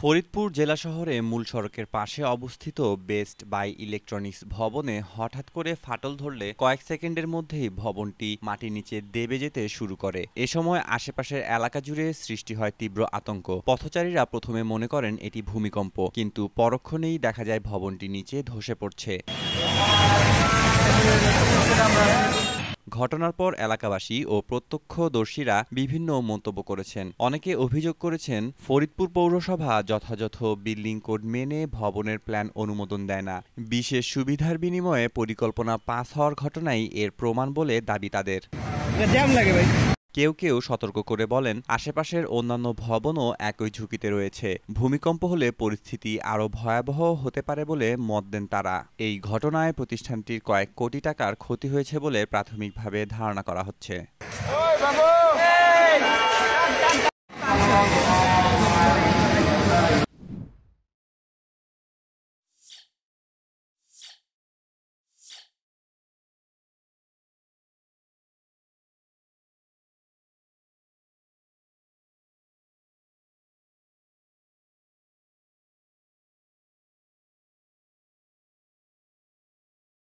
ফরিদপুর জেলা শহরে মূল সড়কের পাশে অবস্থিত বেস্ট বাই ইলেকট্রনিক্স ভবনে হঠাৎ করে ফাটল ধরলে কয়েক সেকেন্ডের মধ্যেই ভবনটি মাটির নিচে দেবে যেতে শুরু করে। এ সময় আশেপাশের এলাকা জুড়ে সৃষ্টি হয় তীব্র আতঙ্ক। পথচারীরা প্রথমে মনে করেন এটি ভূমিকম্প, কিন্তু পরক্ষণেই দেখা যায় ভবনটি নিচে ধসে পড়ছে। ঘটনার পর এলাকাবাসী ও প্রত্যক্ষদর্শীরা বিভিন্ন মন্তব্য করেছেন। অনেকে অভিযোগ করেছেন, ফরিদপুর পৌরসভা যথাযথ বিল্ডিং কোড মেনে ভবনের প্ল্যান অনুমোদন দেয় না। বিশেষ সুবিধার বিনিময়ে পরিকল্পনা পাস হওয়ার ঘটনাই এর প্রমাণ বলে দাবি তাদের। কেউ কেউ সতর্ক করে বলেন, আশেপাশের অন্যান্য ভবনও একই ঝুঁকিতে রয়েছে। ভূমিকম্প হলে পরিস্থিতি আরও ভয়াবহ হতে পারে বলে মত দেন তারা। এই ঘটনায় প্রতিষ্ঠানটির কয়েক কোটি টাকার ক্ষতি হয়েছে বলে প্রাথমিকভাবে ধারণা করা হচ্ছে।